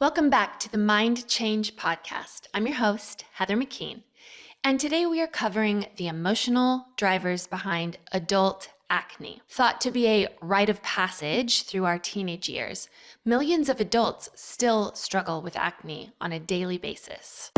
Welcome back to the Mind Change Podcast. I'm your host, Heather McKean, and today we are covering the emotional drivers behind adult acne. Thought to be a rite of passage through our teenage years, millions of adults still struggle with acne on a daily basis.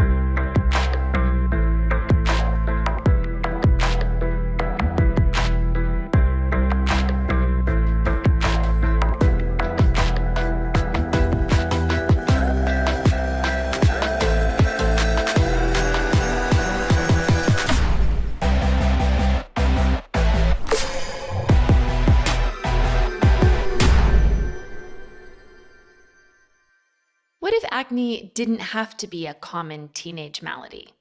What if acne didn't have to be a common teenage malady?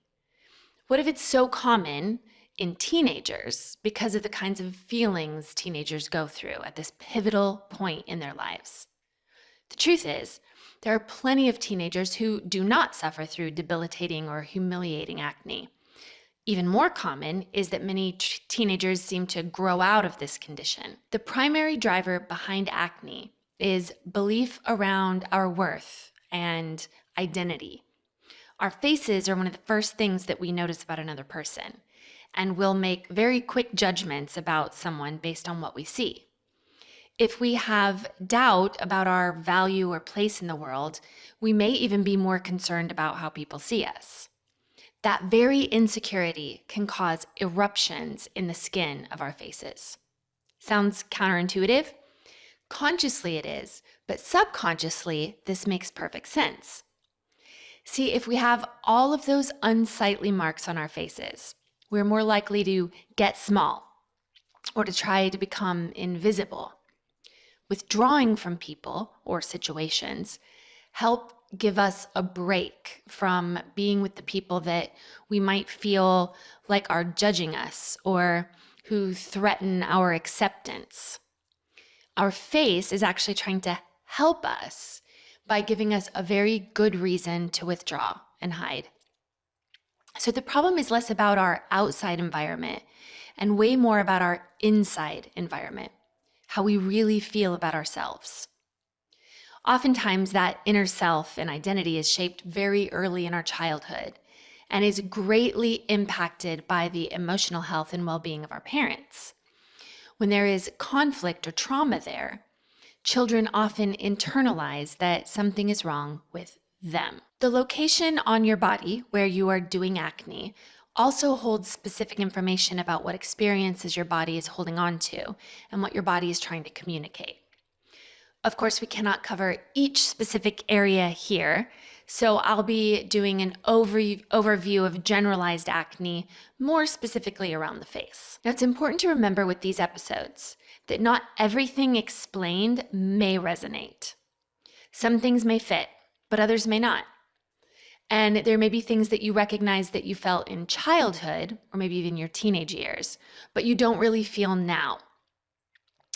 What if it's so common in teenagers because of the kinds of feelings teenagers go through at this pivotal point in their lives? The truth is, there are plenty of teenagers who do not suffer through debilitating or humiliating acne. Even more common is that many teenagers seem to grow out of this condition. The primary driver behind acne is belief around our worth and identity. Our faces are one of the first things that we notice about another person, and we'll make very quick judgments about someone based on what we see. If we have doubt about our value or place in the world, we may even be more concerned about how people see us. That very insecurity can cause eruptions in the skin of our faces. Sounds counterintuitive? Consciously it is, but subconsciously this makes perfect sense. See, if we have all of those unsightly marks on our faces, we're more likely to get small or to try to become invisible. Withdrawing from people or situations help give us a break from being with the people that we might feel like are judging us or who threaten our acceptance. Our face is actually trying to help us by giving us a very good reason to withdraw and hide. So the problem is less about our outside environment and way more about our inside environment, how we really feel about ourselves. Oftentimes that inner self and identity is shaped very early in our childhood and is greatly impacted by the emotional health and well-being of our parents. When there is conflict or trauma there, children often internalize that something is wrong with them. The location on your body where you are doing acne also holds specific information about what experiences your body is holding on to and what your body is trying to communicate. Of course, we cannot cover each specific area here, so I'll be doing an overview of generalized acne, more specifically around the face. Now, it's important to remember with these episodes that not everything explained may resonate. Some things may fit, but others may not. And there may be things that you recognize that you felt in childhood, or maybe even your teenage years, but you don't really feel now.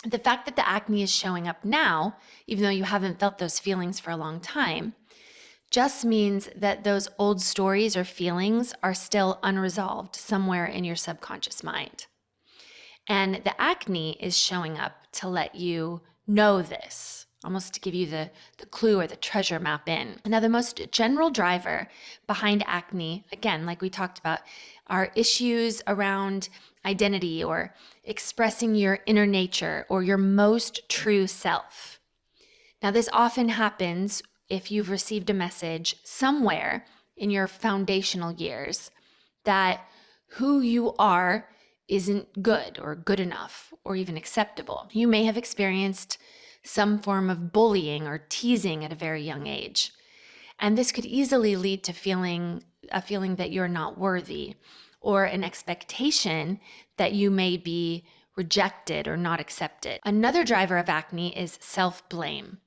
The fact that the acne is showing up now, even though you haven't felt those feelings for a long time, just means that those old stories or feelings are still unresolved somewhere in your subconscious mind. And the acne is showing up to let you know this, almost to give you the clue or the treasure map in. Now, the most general driver behind acne, again, like we talked about, are issues around identity or expressing your inner nature or your most true self. Now, this often happens if you've received a message somewhere in your foundational years that who you are isn't good or good enough or even acceptable. You may have experienced some form of bullying or teasing at a very young age. And this could easily lead to a feeling that you're not worthy or an expectation that you may be rejected or not accepted. Another driver of acne is self-blame.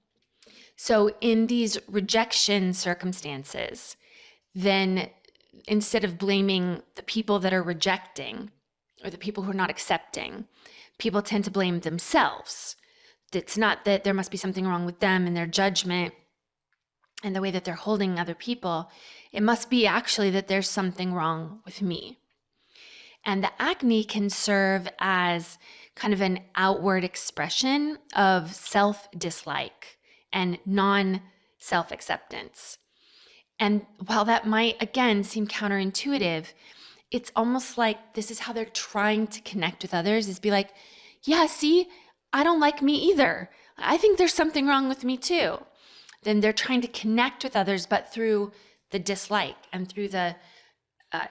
So in these rejection circumstances, then instead of blaming the people that are rejecting or the people who are not accepting, people tend to blame themselves. It's not that there must be something wrong with them and their judgment and the way that they're holding other people. It must be actually that there's something wrong with me. And the acne can serve as kind of an outward expression of self-dislike and self-acceptance. And while that might, again, seem counterintuitive, it's almost like this is how they're trying to connect with others, is be like, yeah, see, I don't like me either. I think there's something wrong with me too. Then they're trying to connect with others, but through the dislike and through the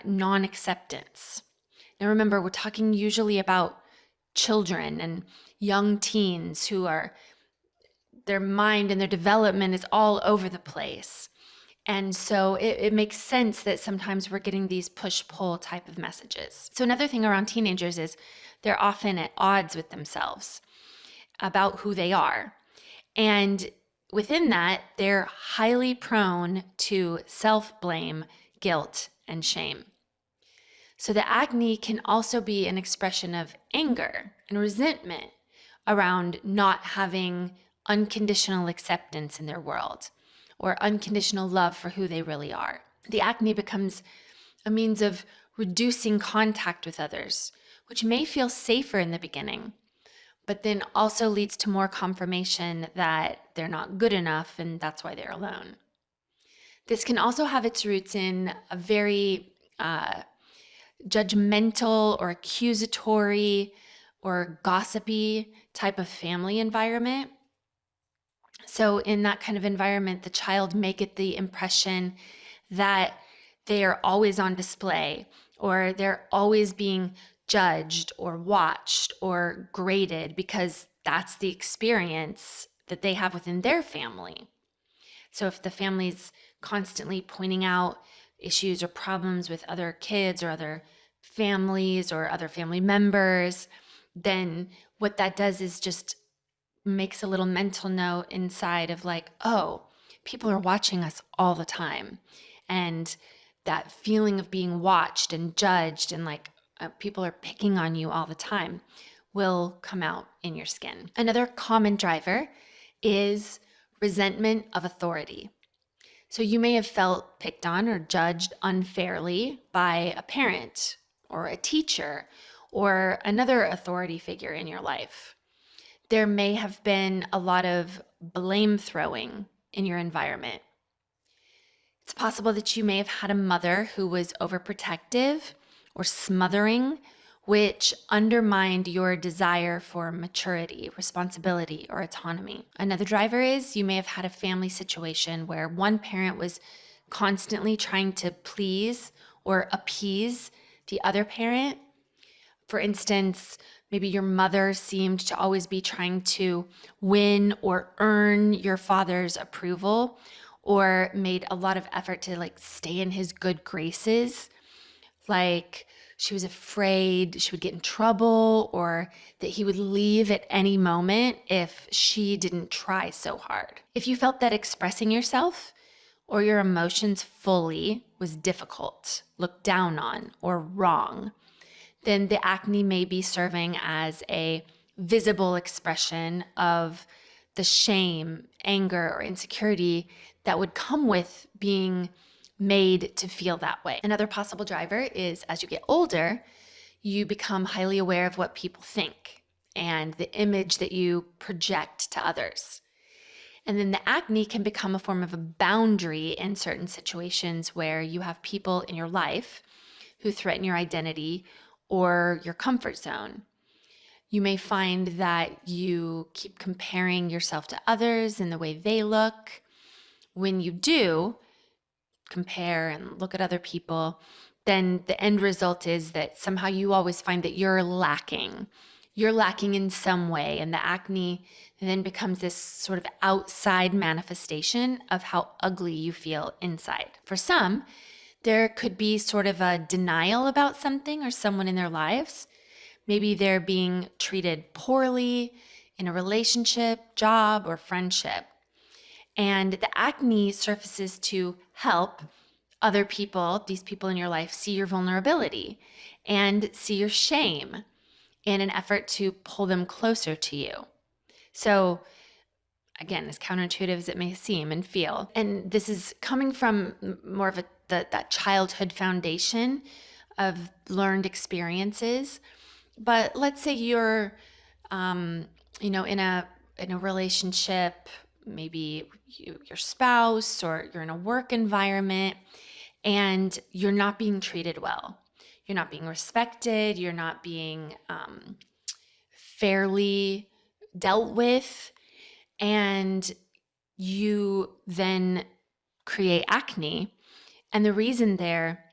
non-acceptance. Now remember, we're talking usually about children and young teens who are, their mind and their development is all over the place. And so it makes sense that sometimes we're getting these push-pull type of messages. So another thing around teenagers is they're often at odds with themselves about who they are. And within that, they're highly prone to self-blame, guilt, and shame. So the acne can also be an expression of anger and resentment around not having unconditional acceptance in their world or unconditional love for who they really are. The acne becomes a means of reducing contact with others, which may feel safer in the beginning, but then also leads to more confirmation that they're not good enough and that's why they're alone. This can also have its roots in a very judgmental or accusatory or gossipy type of family environment. So in that kind of environment, the child may get the impression that they are always on display, or they're always being judged or watched or graded because that's the experience that they have within their family. So if the family's constantly pointing out issues or problems with other kids or other families or other family members, then what that does is just makes a little mental note inside of like, oh, people are watching us all the time. And that feeling of being watched and judged and like people are picking on you all the time will come out in your skin. Another common driver is resentment of authority. So you may have felt picked on or judged unfairly by a parent or a teacher or another authority figure in your life. There may have been a lot of blame throwing in your environment. It's possible that you may have had a mother who was overprotective or smothering, which undermined your desire for maturity, responsibility, or autonomy. Another driver is you may have had a family situation where one parent was constantly trying to please or appease the other parent. For instance, maybe your mother seemed to always be trying to win or earn your father's approval, or made a lot of effort to like stay in his good graces. Like she was afraid she would get in trouble or that he would leave at any moment if she didn't try so hard. If you felt that expressing yourself or your emotions fully was difficult, looked down on, or wrong, then the acne may be serving as a visible expression of the shame, anger, or insecurity that would come with being made to feel that way. Another possible driver is as you get older, you become highly aware of what people think and the image that you project to others. And then the acne can become a form of a boundary in certain situations where you have people in your life who threaten your identity or your comfort zone. You may find that you keep comparing yourself to others and the way they look. When you do compare and look at other people, then the end result is that somehow you always find that you're lacking. You're lacking in some way, and the acne then becomes this sort of outside manifestation of how ugly you feel inside. For some, there could be sort of a denial about something or someone in their lives. Maybe they're being treated poorly in a relationship, job, or friendship. And the acne surfaces to help other people, these people in your life, see your vulnerability and see your shame in an effort to pull them closer to you. So again, as counterintuitive as it may seem and feel, and this is coming from more of that childhood foundation of learned experiences. But let's say you're, in a relationship maybe your spouse, or you're in a work environment and you're not being treated well. You're not being respected. You're not being fairly dealt with. And you then create acne. And the reason there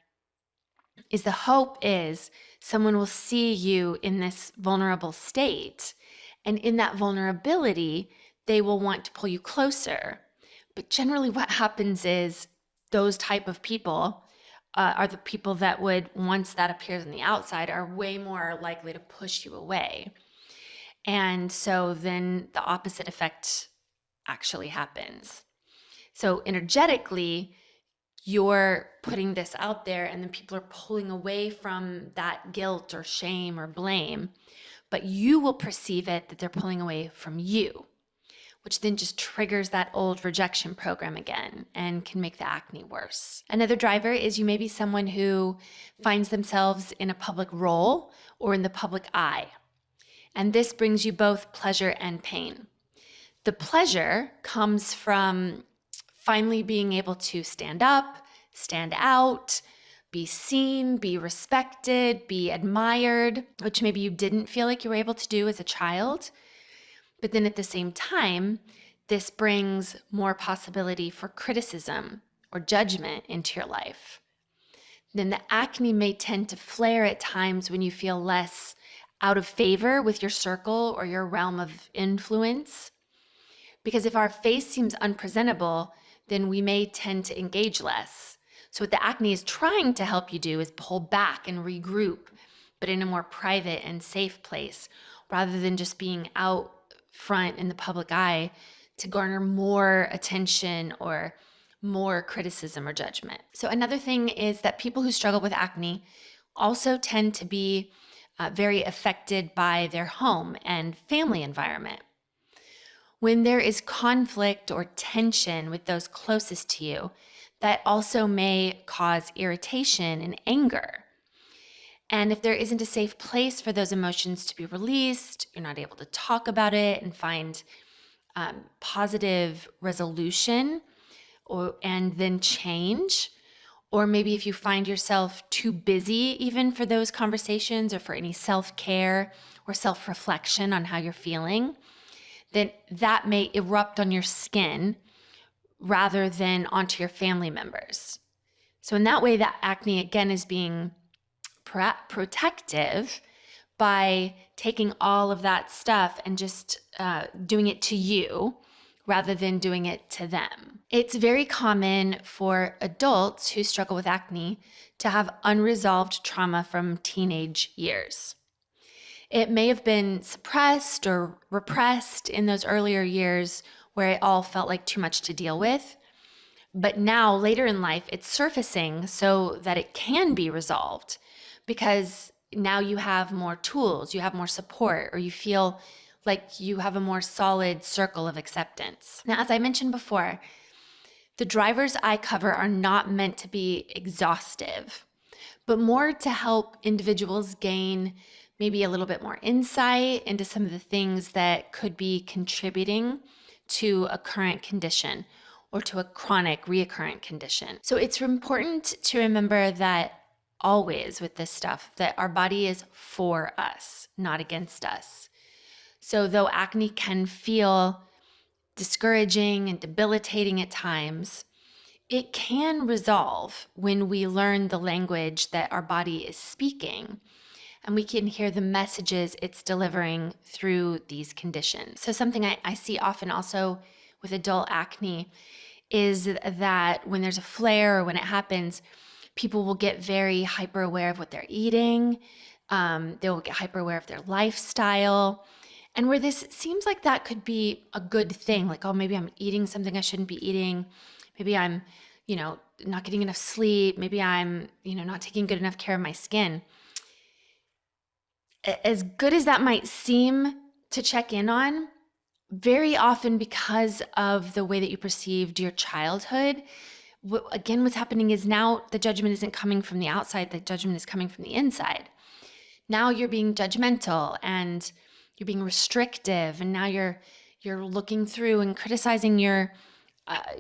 is the hope is someone will see you in this vulnerable state. And in that vulnerability, they will want to pull you closer. But generally what happens is those type of people are the people that would, once that appears on the outside, are way more likely to push you away. And so then the opposite effect actually happens. So energetically, you're putting this out there and then people are pulling away from that guilt or shame or blame, but you will perceive it that they're pulling away from you, which then just triggers that old rejection program again and can make the acne worse. Another driver is you may be someone who finds themselves in a public role or in the public eye. And this brings you both pleasure and pain. The pleasure comes from finally being able to stand up, stand out, be seen, be respected, be admired, which maybe you didn't feel like you were able to do as a child. But then at the same time, this brings more possibility for criticism or judgment into your life. Then the acne may tend to flare at times when you feel less out of favor with your circle or your realm of influence. Because if our face seems unpresentable, then we may tend to engage less. So what the acne is trying to help you do is pull back and regroup, but in a more private and safe place, rather than just being out front in the public eye to garner more attention or more criticism or judgment. So another thing is that people who struggle with acne also tend to be very affected by their home and family environment. When there is conflict or tension with those closest to you, that also may cause irritation and anger. And if there isn't a safe place for those emotions to be released, you're not able to talk about it and find positive resolution and then change. Or maybe if you find yourself too busy even for those conversations or for any self-care or self-reflection on how you're feeling, then that may erupt on your skin rather than onto your family members. So in that way, that acne again is being protective by taking all of that stuff and just doing it to you rather than doing it to them. It's very common for adults who struggle with acne to have unresolved trauma from teenage years. It may have been suppressed or repressed in those earlier years where it all felt like too much to deal with. But now, later in life, it's surfacing so that it can be resolved because now you have more tools, you have more support, or you feel like you have a more solid circle of acceptance. Now, as I mentioned before, the drivers I cover are not meant to be exhaustive, but more to help individuals gain maybe a little bit more insight into some of the things that could be contributing to a current condition or to a chronic reoccurrent condition. So it's important to remember that always with this stuff, that our body is for us, not against us. So though acne can feel discouraging and debilitating at times, it can resolve when we learn the language that our body is speaking and we can hear the messages it's delivering through these conditions. So something I see often also with adult acne is that when there's a flare or when it happens, people will get very hyper aware of what they're eating. They will get hyper aware of their lifestyle. And where this seems like that could be a good thing, like, oh, maybe I'm eating something I shouldn't be eating. Maybe I'm, not getting enough sleep. Maybe I'm, not taking good enough care of my skin. As good as that might seem to check in on, very often because of the way that you perceived your childhood, what's happening is now the judgment isn't coming from the outside, the judgment is coming from the inside. Now you're being judgmental and you're being restrictive, and now you're you're looking through and criticizing your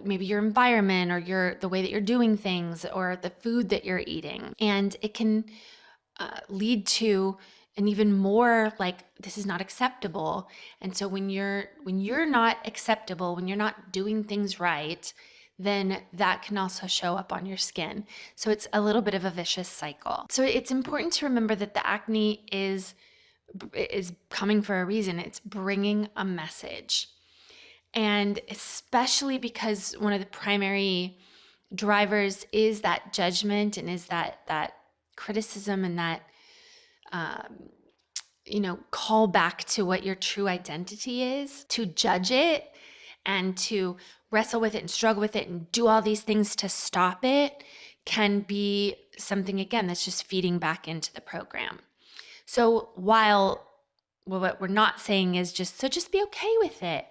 maybe your environment or the way that you're doing things or the food that you're eating. And it can lead to an even more like, this is not acceptable. And so when you're not acceptable, when you're not doing things right, then that can also show up on your skin. So it's a little bit of a vicious cycle. So it's important to remember that the acne is coming for a reason. It's bringing a message. And especially because one of the primary drivers is that judgment and is that criticism and that, call back to what your true identity is, to judge it and to wrestle with it and struggle with it and do all these things to stop it can be something, again, that's just feeding back into the program. So what we're not saying is just be okay with it.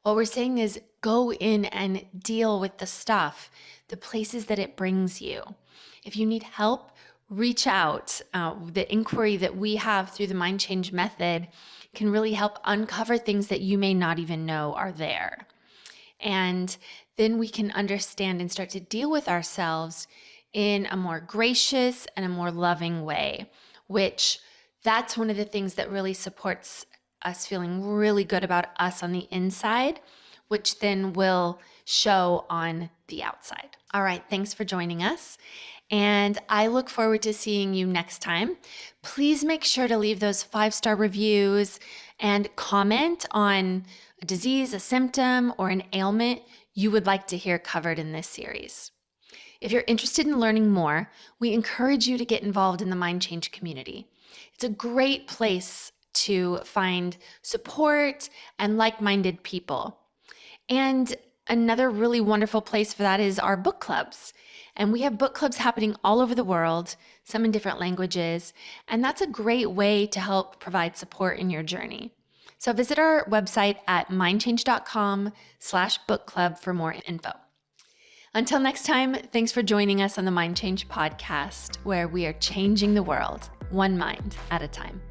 What we're saying is go in and deal with the stuff, the places that it brings you. If you need help, reach out. The inquiry that we have through the Mind Change method can really help uncover things that you may not even know are there. And then we can understand and start to deal with ourselves in a more gracious and a more loving way, which that's one of the things that really supports us feeling really good about us on the inside, which then will show on the outside. All right, thanks for joining us. And I look forward to seeing you next time. Please make sure to leave those 5-star reviews and comment on a disease, a symptom, or an ailment you would like to hear covered in this series. If you're interested in learning more, we encourage you to get involved in the Mind Change community. It's a great place to find support and like-minded people. And another really wonderful place for that is our book clubs. And we have book clubs happening all over the world, some in different languages. And that's a great way to help provide support in your journey. So visit our website at mindchange.com/book club for more info. Until next time, thanks for joining us on the Mind Change podcast, where we are changing the world one mind at a time.